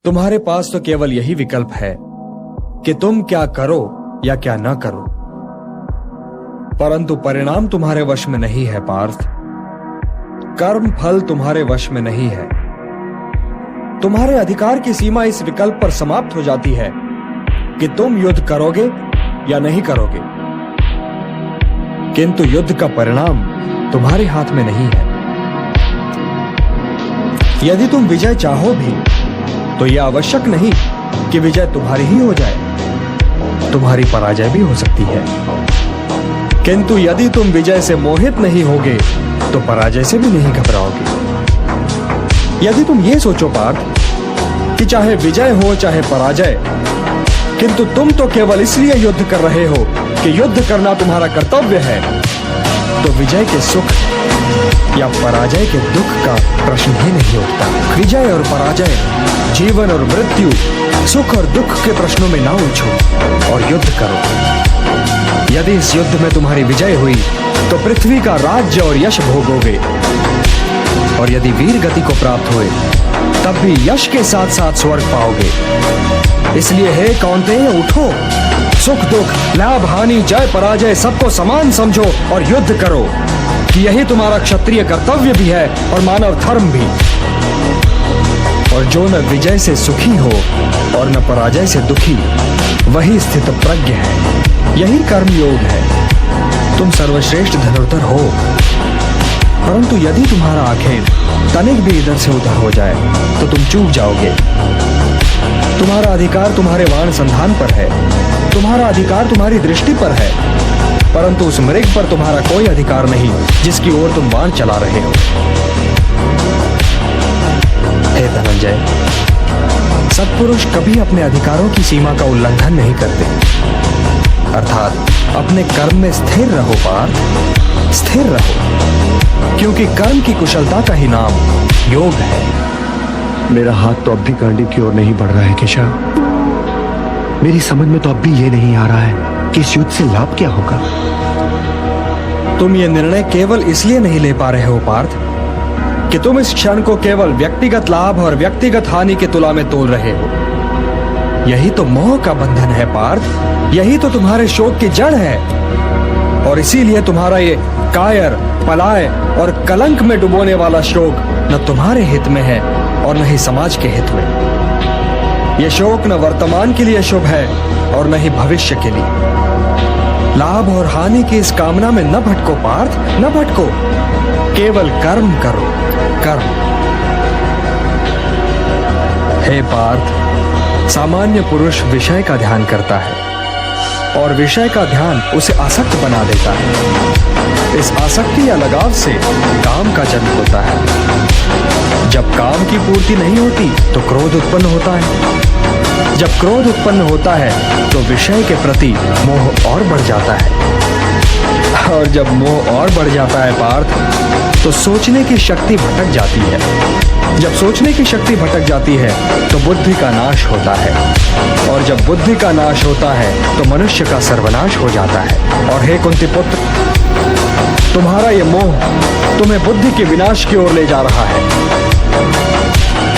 तुम्हारे पास तो केवल यही विकल्प है कि तुम क्या करो या क्या ना करो, परंतु परिणाम तुम्हारे वश में नहीं है पार्थ। कर्म फल तुम्हारे वश में नहीं है। तुम्हारे अधिकार की सीमा इस विकल्प पर समाप्त हो जाती है कि तुम युद्ध करोगे या नहीं करोगे, किंतु युद्ध का परिणाम तुम्हारे हाथ में नहीं है। यदि तुम विजय चाहो भी तो यह आवश्यक नहीं कि विजय तुम्हारी ही हो जाए, तुम्हारी पराजय भी हो सकती है। किंतु यदि तुम विजय से मोहित नहीं होगे तो पराजय से भी नहीं घबराओगे। यदि तुम ये सोचो पार्थ कि चाहे विजय हो चाहे पराजय, किंतु तुम तो केवल इसलिए युद्ध कर रहे हो कि युद्ध करना तुम्हारा कर्तव्य है, तो विजय के सुख या पराजय के दुख का प्रश्न ही नहीं उठता। विजय और पराजय, जीवन और मृत्यु, सुख और दुख के प्रश्नों में ना उलझो और युद्ध करो। यदि इस युद्ध में तुम्हारी विजय हुई तो पृथ्वी का राज्य और यश भोगोगे, और यदि वीर गति को प्राप्त हुए तब भी यश के साथ साथ स्वर्ग पाओगे। इसलिए हे कौन्तेय, उठो, सुख दुख, लाभ हानि, जय पराजय सबको समान समझो और युद्ध करो, कि यही तुम्हारा क्षत्रिय कर्तव्य भी है और मानव धर्म भी। और जो न विजय से सुखी हो और न पराजय से दुखी, वही स्थित प्रज्ञ है, यही कर्म योग है। तुम सर्वश्रेष्ठ धनुर्धर हो, परंतु यदि तुम्हारा आखेट तनिक भी इधर से उधर हो जाए तो तुम चूक जाओगे। तुम्हारा अधिकार तुम्हारे वाण संधान पर है, तुम्हारा अधिकार तुम्हारी दृष्टि पर है, परंतु उस मृग पर तुम्हारा कोई अधिकार नहीं जिसकी ओर तुम बाण चला रहे हो। हे धनंजय, सत्पुरुष कभी अपने अधिकारों की सीमा का उल्लंघन नहीं करते, अर्थात अपने कर्म में स्थिर रहो पार्थ, स्थिर रहो, क्योंकि कर्म की कुशलता का ही नाम योग है। मेरा हाथ तो अब भी गांडीव की ओर नहीं बढ़ रहा है केशव। मेरी समझ में तो अब भी ये नहीं आ रहा है कि इस युद्ध से लाभ क्या होगा। तुम ये निर्णय केवल इसलिए नहीं ले पा रहे हो पार्थ कि तुम इस क्षण को केवल व्यक्तिगत लाभ और व्यक्तिगत हानि के तुला में तोल रहे हो। यही तो मोह का बंधन है पार्थ, यही तो तुम्हारे शोक की जड़ है, और इसीलिए तुम्हारा ये कायर, पलाय और कलंक में डुबोने वाला शोक न तुम्हारे हित में है और न ही समाज के हित में। यह शोक न वर्तमान के लिए शुभ है और न ही भविष्य के लिए। लाभ और हानि की इस कामना में न भटको पार्थ, न भटको, केवल कर्म करो, कर्म। हे पार्थ, सामान्य पुरुष विषय का ध्यान करता है और विषय का ध्यान उसे आसक्त बना देता है। इस आसक्ति या लगाव से काम का जन्म होता है। जब काम की पूर्ति नहीं होती तो क्रोध उत्पन्न होता है। जब क्रोध उत्पन्न होता है तो विषय के प्रति मोह और बढ़ जाता है, और जब मोह और बढ़ जाता है पार्थ, तो सोचने की शक्ति भटक जाती है। जब सोचने की शक्ति भटक जाती है तो बुद्धि का नाश होता है, और जब बुद्धि का नाश होता है तो मनुष्य का सर्वनाश हो जाता है। और हे कुंती पुत्र, तुम्हारा ये मोह तुम्हें बुद्धि के विनाश की ओर ले जा रहा है।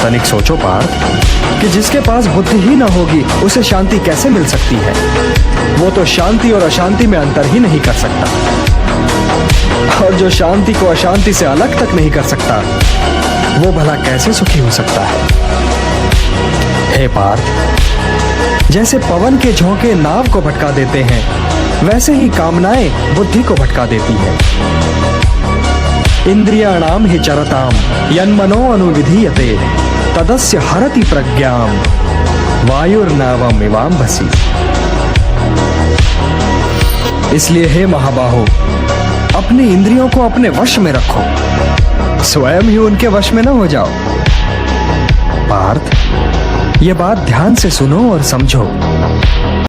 तनिक सोचो पार्थ कि जिसके पास बुद्धि ही ना होगी उसे शांति कैसे मिल सकती है। वो तो शांति और अशांति में अंतर ही नहीं कर सकता, और जो शांति को अशांति से अलग तक नहीं कर सकता वो भला कैसे सुखी हो सकता है। हे पार्थ, जैसे पवन के झोंके नाव को भटका देते हैं, वैसे ही कामनाएं बुद्धि को भटका देती हैं। इंद्रियाणाम हि चरताम यन्मनो अनुविधीयते तदस्य हरति प्रज्ञाम वायुर्नावम इवाम्भसि। इसलिए हे महाबाहो, अपनी इंद्रियों को अपने वश में रखो, स्वयं ही उनके वश में न हो जाओ। पार्थ, ये बात ध्यान से सुनो और समझो।